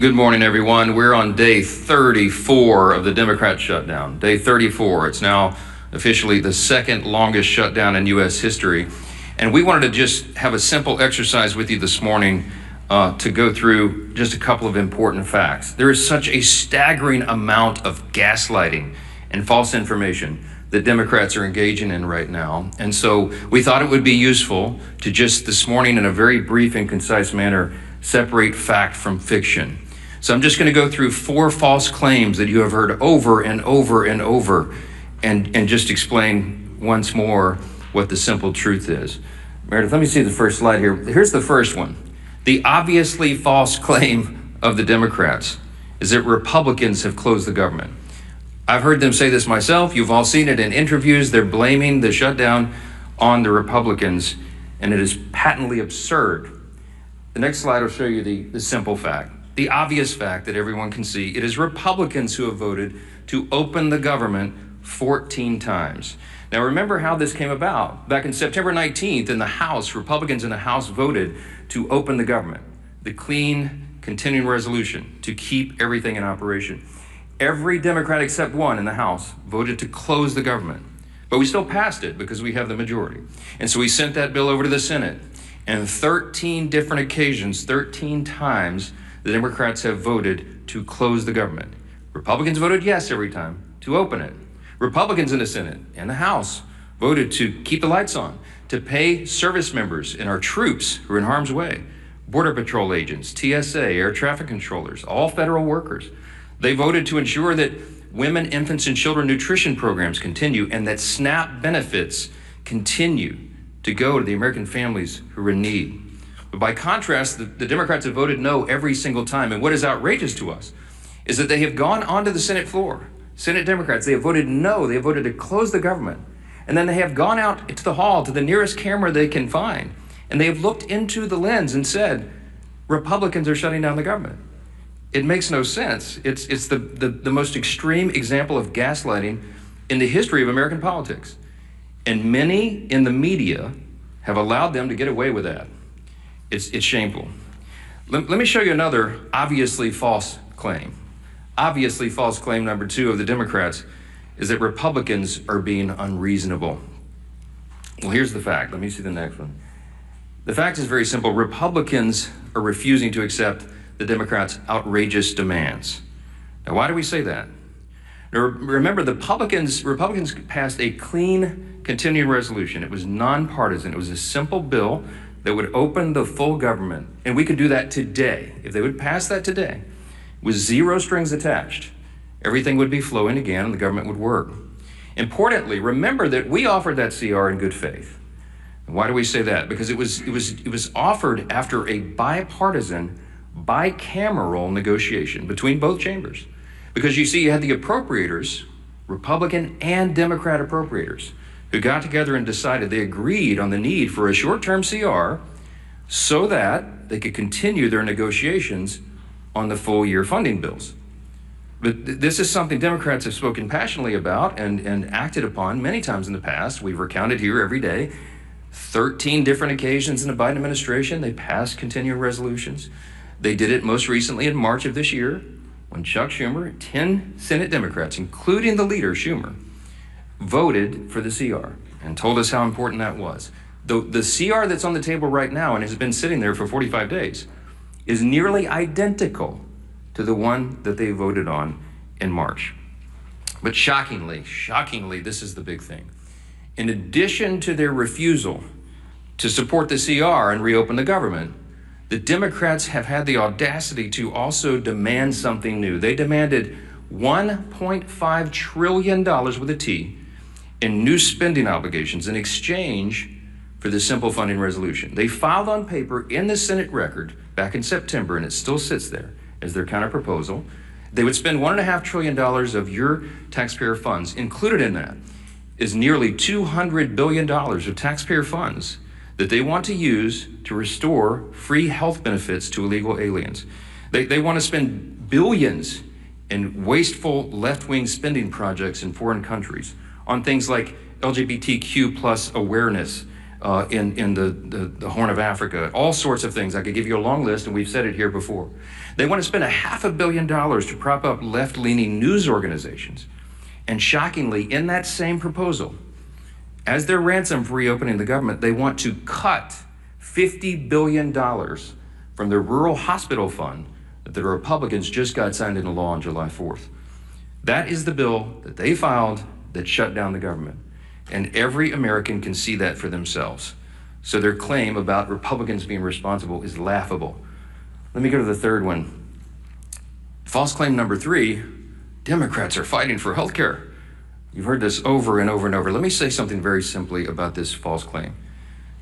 Good morning, everyone. We're on day 34 of the Democrat shutdown. Day 34. It's now officially the second longest shutdown in U.S. history. And we wanted to just have a simple exercise with you this morning to go through just a couple of important facts. There is such a staggering amount of gaslighting and false information that Democrats are engaging in right now. And so we thought it would be useful to just this morning, in a very brief and concise manner, separate fact from fiction. So I'm just going to go through 4 false claims that you have heard over and over and over, and just explain once more what the simple truth is. Meredith, let me see the first slide here. Here's the first one. The obviously false claim of the Democrats is that Republicans have closed the government. I've heard them say this myself. You've all seen it in interviews. They're blaming the shutdown on the Republicans, and it is patently absurd. The next slide will show you the simple fact. The obvious fact that everyone can see. It is Republicans who have voted to open the government 14 times. Now remember how this came about. Back in September 19th in the House, Republicans in the House voted to open the government. The clean continuing resolution to keep everything in operation. Every Democrat except one in the House voted to close the government. But we still passed it because we have the majority. And so we sent that bill over to the Senate. And 13 different occasions, 13 times, the Democrats have voted to close the government. Republicans voted yes every time to open it. Republicans in the Senate and the House voted to keep the lights on, to pay service members and our troops who are in harm's way, Border Patrol agents, TSA, air traffic controllers, all federal workers. They voted to ensure that women, infants, and children nutrition programs continue and that SNAP benefits continue to go to the American families who are in need. But by contrast, the Democrats have voted no every single time. And what is outrageous to us is that they have gone onto the Senate floor. Senate Democrats, they have voted no. They have voted to close the government. And then they have gone out to the hall, to the nearest camera they can find. And they have looked into the lens and said, Republicans are shutting down the government. It makes no sense. It's the most extreme example of gaslighting in the history of American politics. And many in the media have allowed them to get away with that. It's shameful. Let me show you another obviously false claim. Obviously false claim number 2 of the Democrats is that Republicans are being unreasonable. Well, here's the fact. Let me see the next one. The fact is very simple. Republicans are refusing to accept the Democrats' outrageous demands. Now, why do we say that? Now, remember, the Republicans passed a clean continuing resolution. It was nonpartisan. It was a simple bill that would open the full government. And we could do that today. If they would pass that today, with 0 strings attached, everything would be flowing again and the government would work. Importantly, remember that we offered that CR in good faith. And why do we say that? Because it was offered after a bipartisan, bicameral negotiation between both chambers. Because you see, you had the appropriators, Republican and Democrat appropriators, who got together and decided they agreed on the need for a short-term CR so that they could continue their negotiations on the full-year funding bills. But this is something Democrats have spoken passionately about and acted upon many times in the past. We've recounted here every day. 13 different occasions in the Biden administration, they passed continuing resolutions. They did it most recently in March of this year when Chuck Schumer, 10 Senate Democrats, including the leader, Schumer, voted for the CR and told us how important that was. The CR that's on the table right now and has been sitting there for 45 days is nearly identical to the one that they voted on in March. But shockingly, this is the big thing. In addition to their refusal to support the CR and reopen the government, the Democrats have had the audacity to also demand something new. They demanded $1.5 trillion with a T in new spending obligations in exchange for the simple funding resolution. They filed on paper in the Senate record back in September, and it still sits there as their counterproposal. They would spend $1.5 trillion of your taxpayer funds. Included in that is nearly $200 billion of taxpayer funds that they want to use to restore free health benefits to illegal aliens. They want to spend billions in wasteful left-wing spending projects in foreign countries on things like LGBTQ plus awareness, in the Horn of Africa, all sorts of things. I could give you a long list, and we've said it here before. They want to spend $500 million to prop up left-leaning news organizations. And shockingly, in that same proposal, as their ransom for reopening the government, they want to cut $50 billion from the rural hospital fund that the Republicans just got signed into law on July 4th. That is the bill that they filed that shut down the government. And every American can see that for themselves. So their claim about Republicans being responsible is laughable. Let me go to the third one. False claim number 3, Democrats are fighting for health care. You've heard this over and over and over. Let me say something very simply about this false claim.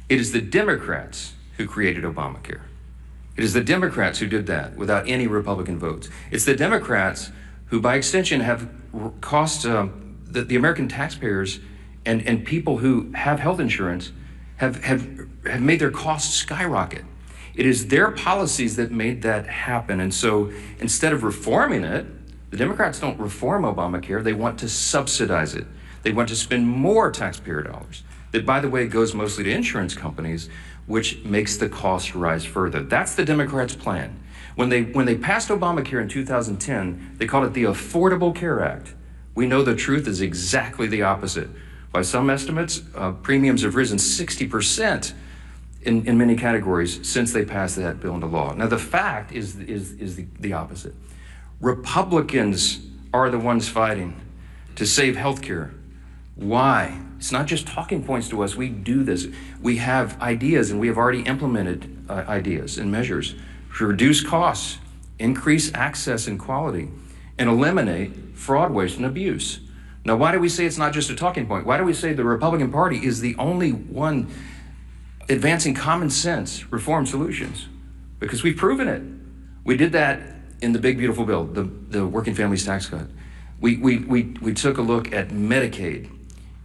It is the Democrats who created Obamacare. It is the Democrats who did that without any Republican votes. It's the Democrats who, by extension, have cost the American taxpayers and people who have health insurance have made their costs skyrocket. It is their policies that made that happen. And so instead of reforming it, the Democrats don't reform Obamacare, they want to subsidize it. They want to spend more taxpayer dollars. That, by the way, goes mostly to insurance companies, which makes the cost rise further. That's the Democrats' plan. When they passed Obamacare in 2010, they called it the Affordable Care Act. We know the truth is exactly the opposite. By some estimates, premiums have risen 60% in many categories since they passed that bill into law. Now, the fact is the opposite. Republicans are the ones fighting to save health care. Why? It's not just talking points to us. We do this. We have ideas, and we have already implemented ideas and measures to reduce costs, increase access and quality, and eliminate fraud, waste, and abuse. Now, why do we say it's not just a talking point? Why do we say the Republican Party is the only one advancing common sense reform solutions? Because we've proven it. We did that in the big, beautiful bill, the Working Families Tax Cut. We took a look at Medicaid,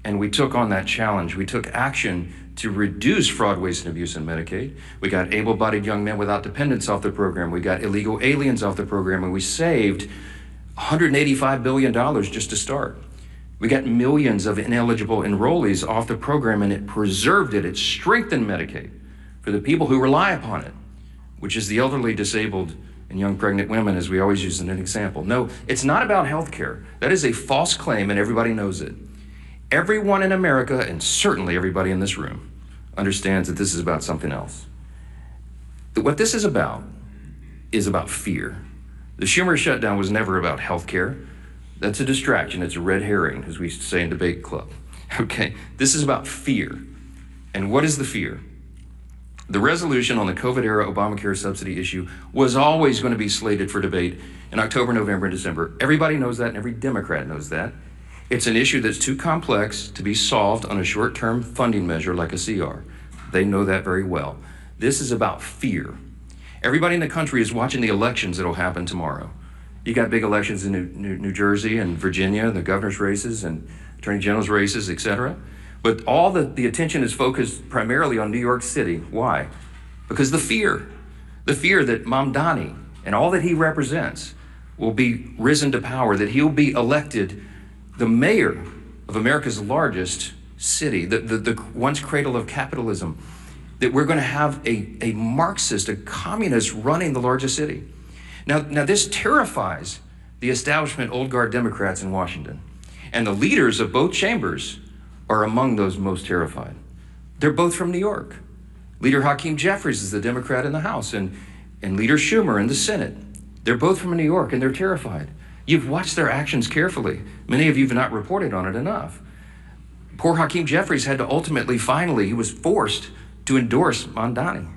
and we took on that challenge. We took action to reduce fraud, waste, and abuse in Medicaid. We got able-bodied young men without dependents off the program. We got illegal aliens off the program, and we saved $185 billion just to start. We got millions of ineligible enrollees off the program, and it preserved it. It strengthened Medicaid for the people who rely upon it, which is the elderly, disabled, and young pregnant women, as we always use as an example. No, it's not about health care. That is a false claim, and everybody knows it. Everyone in America, and certainly everybody in this room, understands that this is about something else. What this is about fear. The Schumer shutdown was never about health care. That's a distraction. It's a red herring, as we say in debate club. Okay, this is about fear. And what is the fear? The resolution on the COVID-era Obamacare subsidy issue was always going to be slated for debate in October, November, and December. Everybody knows that, and every Democrat knows that. It's an issue that's too complex to be solved on a short-term funding measure like a CR. They know that very well. This is about fear. Everybody in the country is watching the elections that'll happen tomorrow. You got big elections in New Jersey and Virginia, the governor's races and attorney general's races, etc. But all the attention is focused primarily on New York City. Why? Because the fear that Mamdani and all that he represents will be risen to power, that he'll be elected the mayor of America's largest city, the once cradle of capitalism, that we're going to have a Marxist, a communist running the largest city. Now this terrifies the establishment old guard Democrats in Washington. And the leaders of both chambers are among those most terrified. They're both from New York. Leader Hakeem Jeffries is the Democrat in the House, and Leader Schumer in the Senate. They're both from New York, and they're terrified. You've watched their actions carefully. Many of you have not reported on it enough. Poor Hakeem Jeffries had to ultimately, finally, he was forced to endorse Mamdani.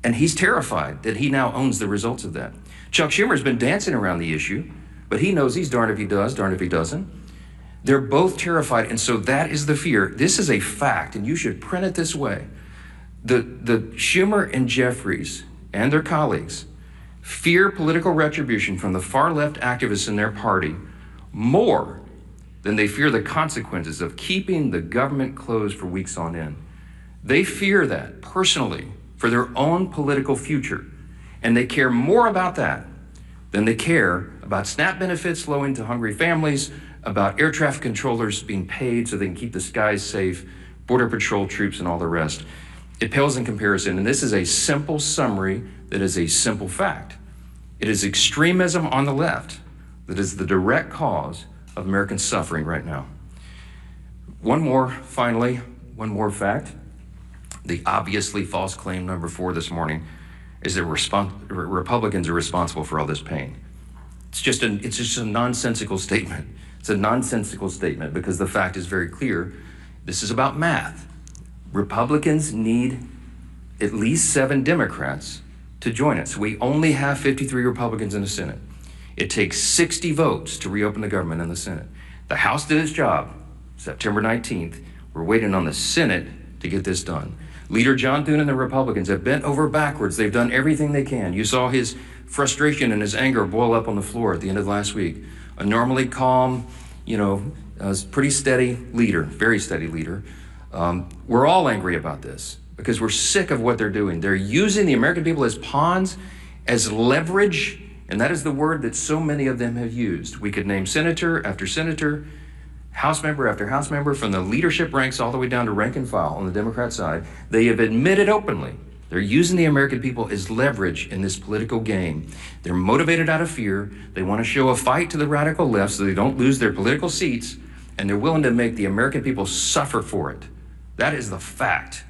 And he's terrified that he now owns the results of that. Chuck Schumer's been dancing around the issue, but he knows he's darned if he does, darned if he doesn't. They're both terrified, and so that is the fear. This is a fact, and you should print it this way. The Schumer and Jeffries and their colleagues fear political retribution from the far-left activists in their party more than they fear the consequences of keeping the government closed for weeks on end. They fear that personally for their own political future, and they care more about that than they care about SNAP benefits flowing to hungry families, about air traffic controllers being paid so they can keep the skies safe, Border Patrol troops, and all the rest. It pales in comparison, and this is a simple summary that is a simple fact. It is extremism on the left that is the direct cause of American suffering right now. One more fact. The obviously false claim number 4 this morning is that Republicans are responsible for all this pain. It's just a nonsensical statement. It's a nonsensical statement because the fact is very clear. This is about math. Republicans need at least 7 Democrats to join us. We only have 53 Republicans in the Senate. It takes 60 votes to reopen the government in the Senate. The House did its job September 19th. We're waiting on the Senate to get this done. Leader John Thune and the Republicans have bent over backwards. They've done everything they can. You saw his frustration and his anger boil up on the floor at the end of last week. A normally calm, pretty steady leader, very steady leader. We're all angry about this because we're sick of what they're doing. They're using the American people as pawns, as leverage, and that is the word that so many of them have used. We could name senator after senator, House member after House member, from the leadership ranks all the way down to rank and file on the Democrat side. They have admitted openly they're using the American people as leverage in this political game. They're motivated out of fear. They want to show a fight to the radical left so they don't lose their political seats, and they're willing to make the American people suffer for it. That is the fact.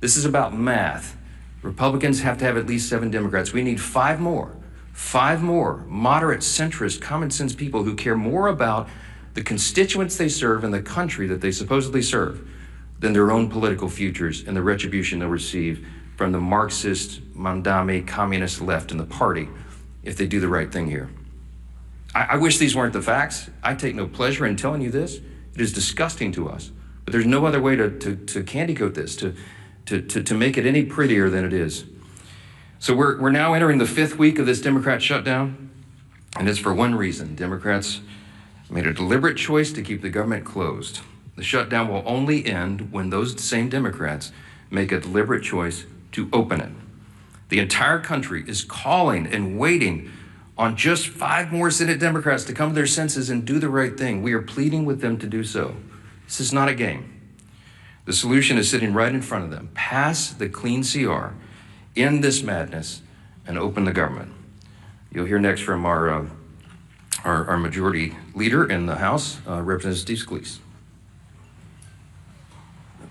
This is about math. Republicans have to have at least 7 Democrats. We need 5 more. 5 more moderate, centrist, common sense people who care more about the constituents they serve and the country that they supposedly serve than their own political futures and the retribution they'll receive from the Marxist, Mandami, communist left in the party if they do the right thing here. I wish these weren't the facts. I take no pleasure in telling you this. It is disgusting to us. But there's no other way to candy coat this, to make it any prettier than it is. So we're now entering the 5th week of this Democrat shutdown, and it's for one reason. Democrats made a deliberate choice to keep the government closed. The shutdown will only end when those same Democrats make a deliberate choice to open it. The entire country is calling and waiting on just 5 more Senate Democrats to come to their senses and do the right thing. We are pleading with them to do so. This is not a game. The solution is sitting right in front of them. Pass the clean CR, end this madness, and open the government. You'll hear next from our majority leader in the House, Representative Steve Scalise.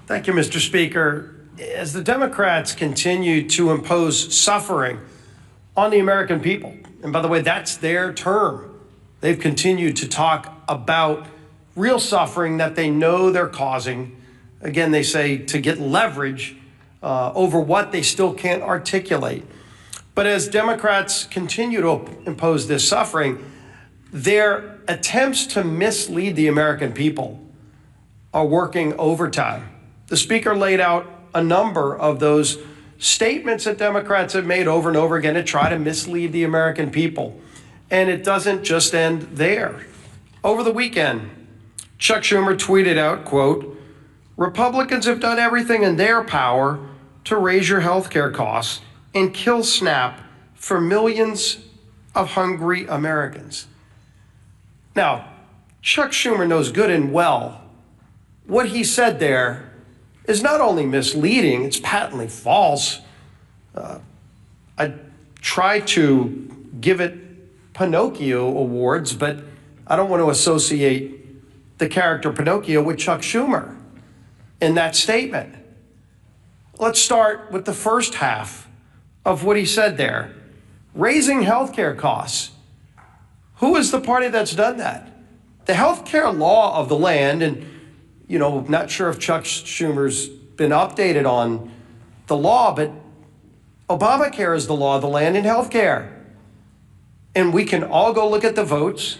Thank you, Mr. Speaker. As the Democrats continue to impose suffering on the American people, and by the way, that's their term, they've continued to talk about real suffering that they know they're causing. Again, they say to get leverage over what they still can't articulate. But as Democrats continue to impose this suffering, their attempts to mislead the American people are working overtime. The Speaker laid out a number of those statements that Democrats have made over and over again to try to mislead the American people. And it doesn't just end there. Over the weekend, Chuck Schumer tweeted out, quote, "Republicans have done everything in their power to raise your health care costs and kill SNAP for millions of hungry Americans." Now, Chuck Schumer knows good and well what he said there is not only misleading, it's patently false. I try to give it Pinocchio awards, but I don't want to associate the character Pinocchio with Chuck Schumer in that statement. Let's start with the first half of what he said there. Raising healthcare costs. Who is the party that's done that? The healthcare law of the land, and not sure if Chuck Schumer's been updated on the law, but Obamacare is the law of the land in healthcare. And we can all go look at the votes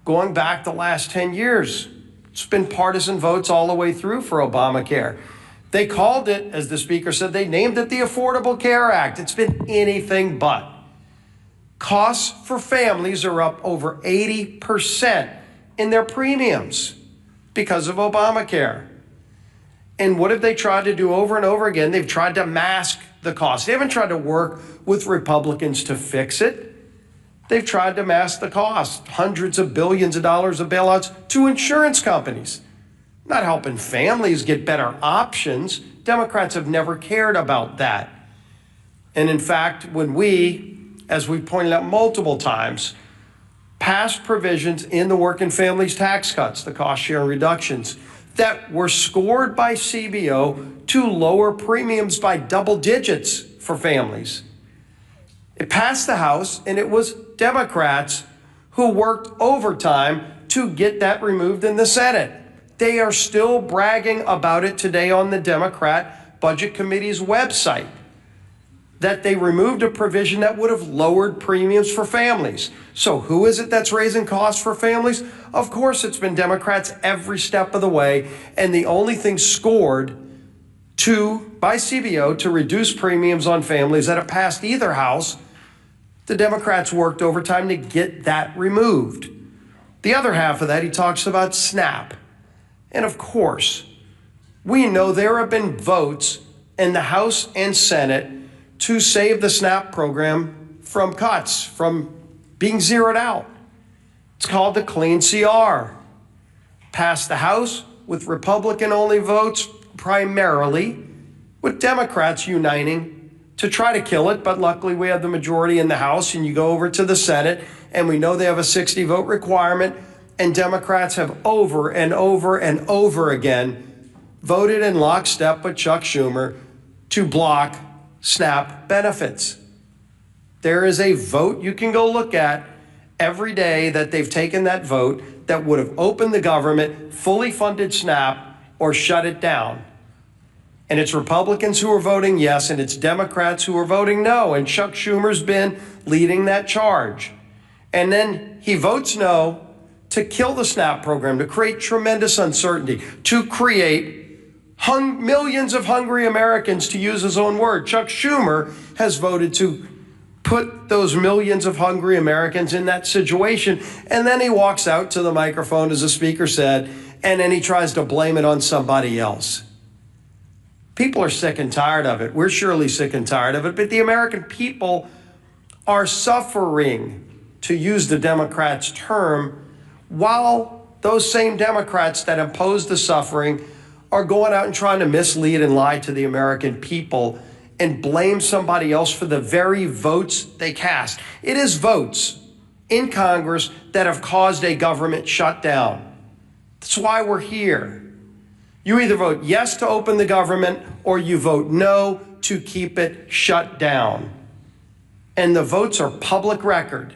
going back the last 10 years. It's been partisan votes all the way through for Obamacare. They called it, as the Speaker said, they named it the Affordable Care Act. It's been anything but. Costs for families are up over 80% in their premiums because of Obamacare. And what have they tried to do over and over again? They've tried to mask the cost. They haven't tried to work with Republicans to fix it. They've tried to mask the cost. Hundreds of billions of dollars of bailouts to insurance companies. not helping families get better options. Democrats have never cared about that. And in fact, when we, as we've pointed out multiple times, passed provisions in the working families tax cuts, the cost sharing reductions, that were scored by CBO to lower premiums by double digits for families. It passed the House, and it was Democrats who worked overtime to get that removed in the Senate. They are still bragging about it today on the Democrat Budget Committee's website, that they removed a provision that would have lowered premiums for families. So who is it that's raising costs for families? Of course, it's been Democrats every step of the way, and the only thing scored by CBO to reduce premiums on families that have passed either house, the Democrats worked overtime to get that removed. The other half of that, he talks about SNAP. And of course, we know there have been votes in the House and Senate to save the SNAP program from cuts, from being zeroed out. It's called the Clean CR. Passed the House with Republican-only votes, primarily, with Democrats uniting to try to kill it, but luckily we have the majority in the House, and you go over to the Senate, and we know they have a 60-vote requirement, and Democrats have over and over and over again voted in lockstep with Chuck Schumer to block SNAP benefits. There is a vote you can go look at every day that they've taken that vote that would have opened the government, fully funded SNAP, or shut it down. And it's Republicans who are voting yes, and it's Democrats who are voting no. And Chuck Schumer's been leading that charge. And then he votes no to kill the SNAP program, to create tremendous uncertainty, to create millions of hungry Americans, to use his own word. Chuck Schumer has voted to put those millions of hungry Americans in that situation. And then he walks out to the microphone, as the speaker said, and then he tries to blame it on somebody else. People are sick and tired of it. We're surely sick and tired of it, but the American people are suffering, to use the Democrats' term, while those same Democrats that impose the suffering are going out and trying to mislead and lie to the American people and blame somebody else for the very votes they cast. It is votes in Congress that have caused a government shutdown. That's why we're here. You either vote yes to open the government, or you vote no to keep it shut down. And the votes are public record.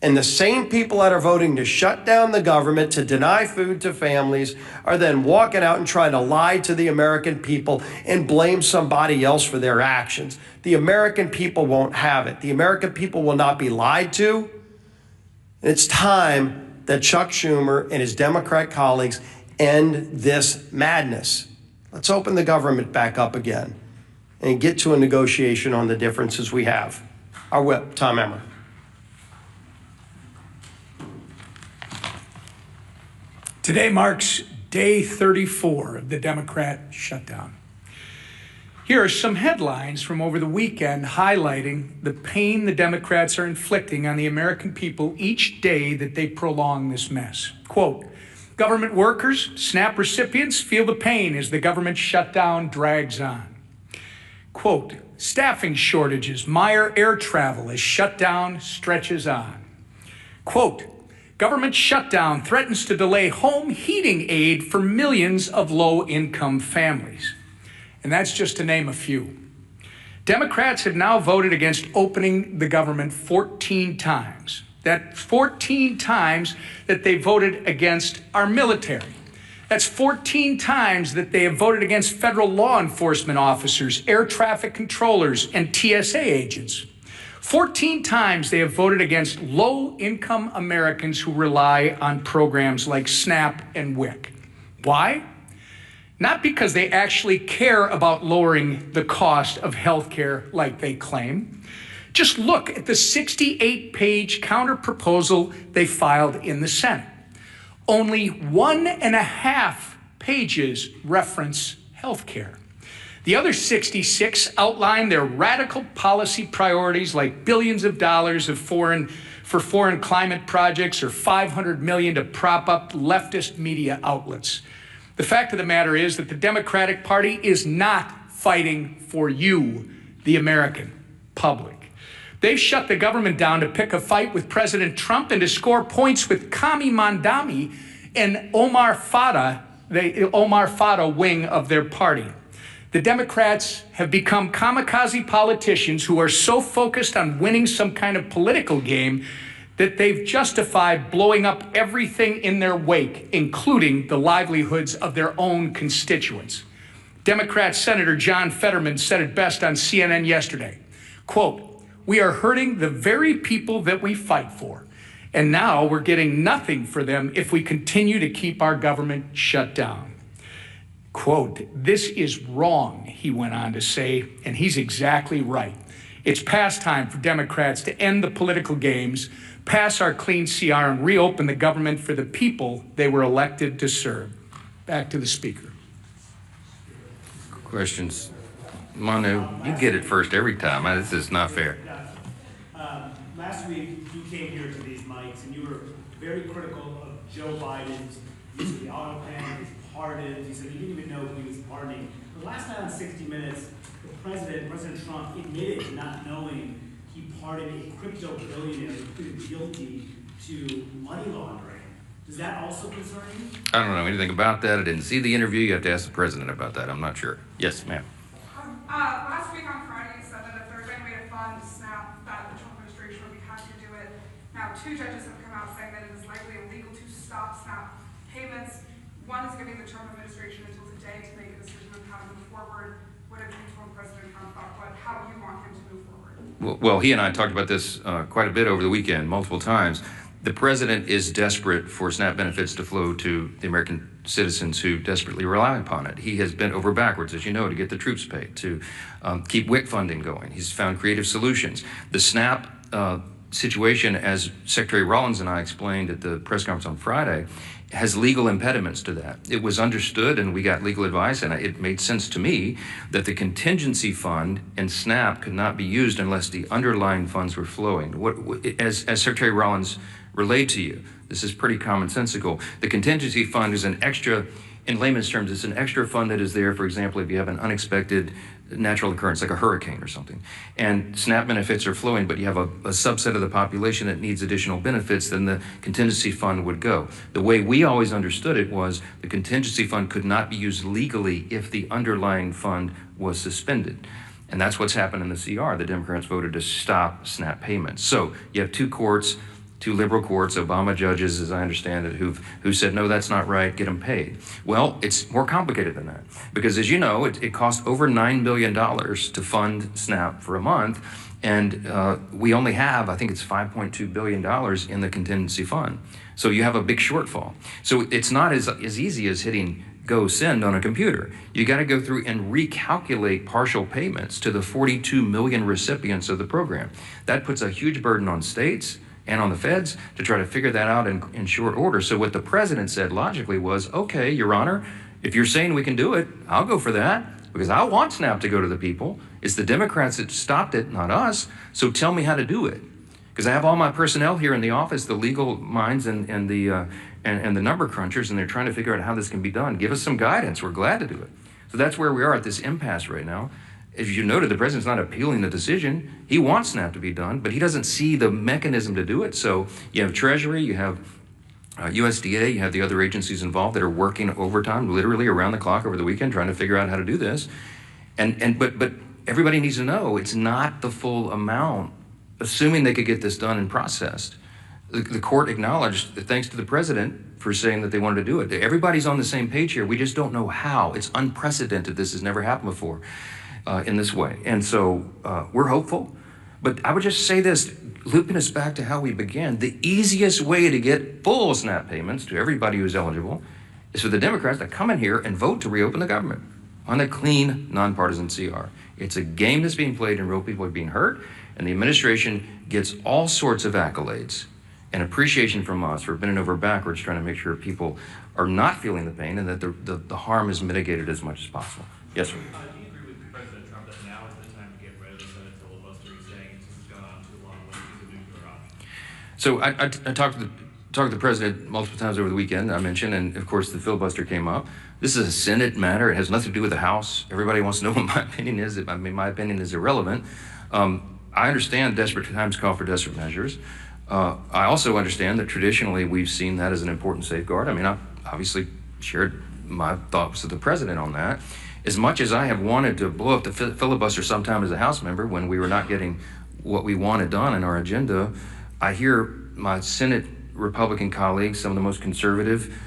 And the same people that are voting to shut down the government, to deny food to families, are then walking out and trying to lie to the American people and blame somebody else for their actions. The American people won't have it. The American people will not be lied to. And it's time that Chuck Schumer and his Democrat colleagues end this madness. Let's open the government back up again and get to a negotiation on the differences we have. Our whip, Tom Emmer. Today marks day 34 of the Democrat shutdown. Here are some headlines from over the weekend highlighting the pain the Democrats are inflicting on the American people each day that they prolong this mess. Quote, government workers, SNAP recipients feel the pain as the government shutdown drags on. Quote, staffing shortages mire air travel as shutdown stretches on. Quote, government shutdown threatens to delay home heating aid for millions of low-income families. And that's just to name a few. Democrats have now voted against opening the government 14 times. That's 14 times that they voted against our military. That's 14 times that they have voted against federal law enforcement officers, air traffic controllers, and TSA agents. 14 times they have voted against low-income Americans who rely on programs like SNAP and WIC. Why? Not because they actually care about lowering the cost of health care like they claim. Just look at the 68-page counterproposal they filed in the Senate. Only 1.5 pages reference health care. The other 66 outline their radical policy priorities, like billions of dollars for foreign climate projects or $500 million to prop up leftist media outlets. The fact of the matter is that the Democratic Party is not fighting for you, the American public. They've shut the government down to pick a fight with President Trump and to score points with Kami Mandami and Omar Fada, the Omar Fada wing of their party. The Democrats have become kamikaze politicians who are so focused on winning some kind of political game that they've justified blowing up everything in their wake, including the livelihoods of their own constituents. Democrat Senator John Fetterman said it best on CNN yesterday, quote, "We are hurting the very people that we fight for, and now we're getting nothing for them if we continue to keep our government shut down." Quote, "This is wrong," he went on to say, and he's exactly right. It's past time for Democrats to end the political games, pass our clean CR, and reopen the government for the people they were elected to serve. Back to the Speaker. Questions? Manu, you get it first every time. This is not fair. Last week, you came here to these mics, and you were very critical of Joe Biden's use of the auto pen, his pardons. You said you didn't even know who he was pardoning. But last night on 60 Minutes, President Trump admitted to not knowing he pardoned a crypto billionaire who pleaded guilty to money laundering. Does that also concern you? I don't know anything about that. I didn't see the interview. You have to ask the president about that. I'm not sure. Yes, ma'am. Last week on Friday, you said that if there's any way to fund SNAP, that the Trump administration would be happy to do it. Now, two judges have come out saying that it is likely illegal to stop SNAP payments. One is giving the Trump administration until today to make a decision on how to move forward. What have you told President Trump about how you want him to move forward? Well, he and I talked about this quite a bit over the weekend, multiple times. The president is desperate for SNAP benefits to flow to the American citizens who desperately rely upon it. He has bent over backwards, as you know, to get the troops paid, to keep WIC funding going. He's found creative solutions. The SNAP situation, as Secretary Rollins and I explained at the press conference on Friday, has legal impediments to that. It was understood, and we got legal advice, and it made sense to me that the contingency fund and SNAP could not be used unless the underlying funds were flowing. As Secretary Rollins relayed to you, this is pretty commonsensical. The contingency fund is an extra, in layman's terms, it's an extra fund that is there, for example, if you have an unexpected natural occurrence like a hurricane or something, and SNAP benefits are flowing, but you have a subset of the population that needs additional benefits, then the contingency fund would go. The way we always understood it was the contingency fund could not be used legally if the underlying fund was suspended. And that's what's happened in the CR. The Democrats voted to stop SNAP payments. So you have two courts, two liberal courts, Obama judges, as I understand it, who said, no, that's not right, get them paid. Well, it's more complicated than that. Because as you know, it costs over $9 billion to fund SNAP for a month. And we only have, I think it's $5.2 billion in the contingency fund. So you have a big shortfall. So it's not as easy as hitting go send on a computer. You got to go through and recalculate partial payments to the 42 million recipients of the program. That puts a huge burden on states and on the feds to try to figure that out in short order. So what the president said logically was, okay, Your Honor, if you're saying we can do it, I'll go for that, because I want SNAP to go to the people. It's the Democrats that stopped it, not us. So tell me how to do it. Because I have all my personnel here in the office, the legal minds and the number crunchers, and they're trying to figure out how this can be done. Give us some guidance. We're glad to do it. So that's where we are at this impasse right now. As you noted, the president's not appealing the decision. He wants SNAP to be done, but he doesn't see the mechanism to do it. So you have Treasury, you have USDA, you have the other agencies involved that are working overtime, literally around the clock over the weekend, trying to figure out how to do this. But everybody needs to know it's not the full amount, assuming they could get this done and processed. The court acknowledged that thanks to the president for saying that they wanted to do it. Everybody's on the same page here. We just don't know how. It's unprecedented. This has never happened before. In this way. And so we're hopeful. But I would just say this, looping us back to how we began, the easiest way to get full SNAP payments to everybody who's eligible is for the Democrats to come in here and vote to reopen the government on a clean, nonpartisan CR. It's a game that's being played and real people are being hurt, and the administration gets all sorts of accolades and appreciation from us for bending over backwards trying to make sure people are not feeling the pain and that the harm is mitigated as much as possible. Yes, sir. So I talked to talked to the president multiple times over the weekend, I mentioned, and of course the filibuster came up. This is a Senate matter. It has nothing to do with the House. Everybody wants to know what my opinion is. I mean, my opinion is irrelevant. I understand desperate times call for desperate measures. I also understand that traditionally we've seen that as an important safeguard. I mean, I obviously shared my thoughts with the president on that. As much as I have wanted to blow up the filibuster sometime as a House member when we were not getting what we wanted done in our agenda, I hear my Senate Republican colleagues, some of the most conservative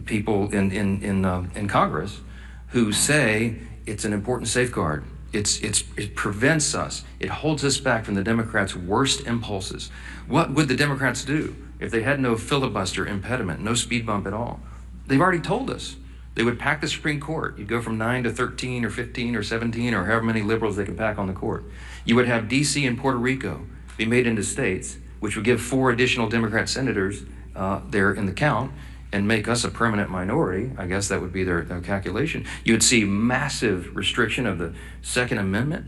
people in Congress, who say it's an important safeguard. It prevents us. It holds us back from the Democrats' worst impulses. What would the Democrats do if they had no filibuster impediment, no speed bump at all? They've already told us. They would pack the Supreme Court. You'd go from 9 to 13 or 15 or 17 or however many liberals they can pack on the court. You would have D.C. and Puerto Rico be made into states, which would give 4 additional Democrat senators there in the count and make us a permanent minority. I guess that would be their calculation. You would see massive restriction of the Second Amendment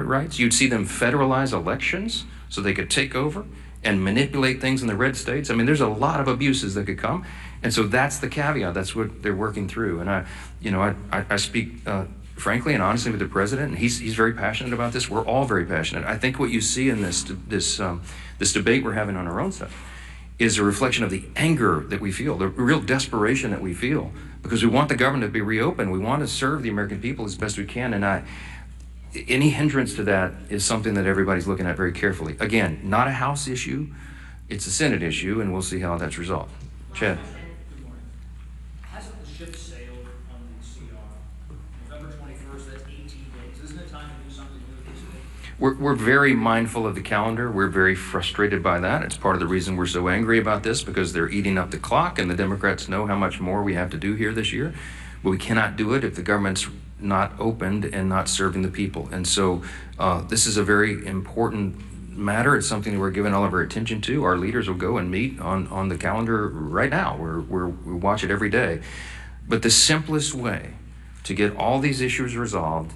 rights. You'd see them federalize elections so they could take over and manipulate things in the red states. I mean, there's a lot of abuses that could come. And so that's the caveat. That's what they're working through. And I speak frankly and honestly with the president, and he's very passionate about this. We're all very passionate. I think what you see in this debate we're having on our own side is a reflection of the anger that we feel, the real desperation that we feel, because we want the government to be reopened. We want to serve the American people as best we can, and any hindrance to that is something that everybody's looking at very carefully. Again, not a House issue, it's a Senate issue, and we'll see how that's resolved. Chad. Good morning. Hasn't the ship sailed on the CR? November 21st, that's 18 days. Isn't it time to do something new with this thing? We're very mindful of the calendar. We're very frustrated by that. It's part of the reason we're so angry about this, because they're eating up the clock, and the Democrats know how much more we have to do here this year. But we cannot do it if the government's not opened and not serving the people. And so this is a very important matter. It's something that we're giving all of our attention to. Our leaders will go and meet on the calendar right now. We watch it every day. But the simplest way to get all these issues resolved,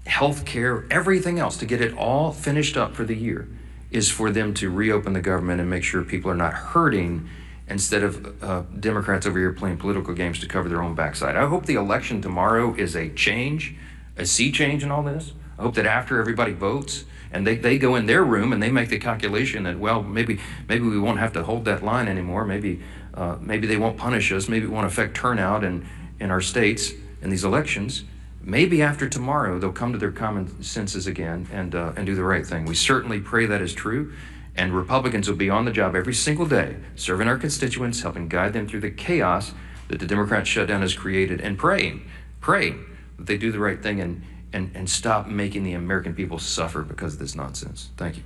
healthcare, everything else, to get it all finished up for the year, is for them to reopen the government and make sure people are not hurting, instead of Democrats over here playing political games to cover their own backside. I hope the election tomorrow is a change, a sea change in all this. I hope that after everybody votes and they go in their room and they make the calculation that, well, maybe we won't have to hold that line anymore. Maybe they won't punish us. Maybe it won't affect turnout in our states in these elections. Maybe after tomorrow they'll come to their common senses again and do the right thing. We certainly pray that is true. And Republicans will be on the job every single day, serving our constituents, helping guide them through the chaos that the Democrat shutdown has created, and praying that they do the right thing and stop making the American people suffer because of this nonsense. Thank you.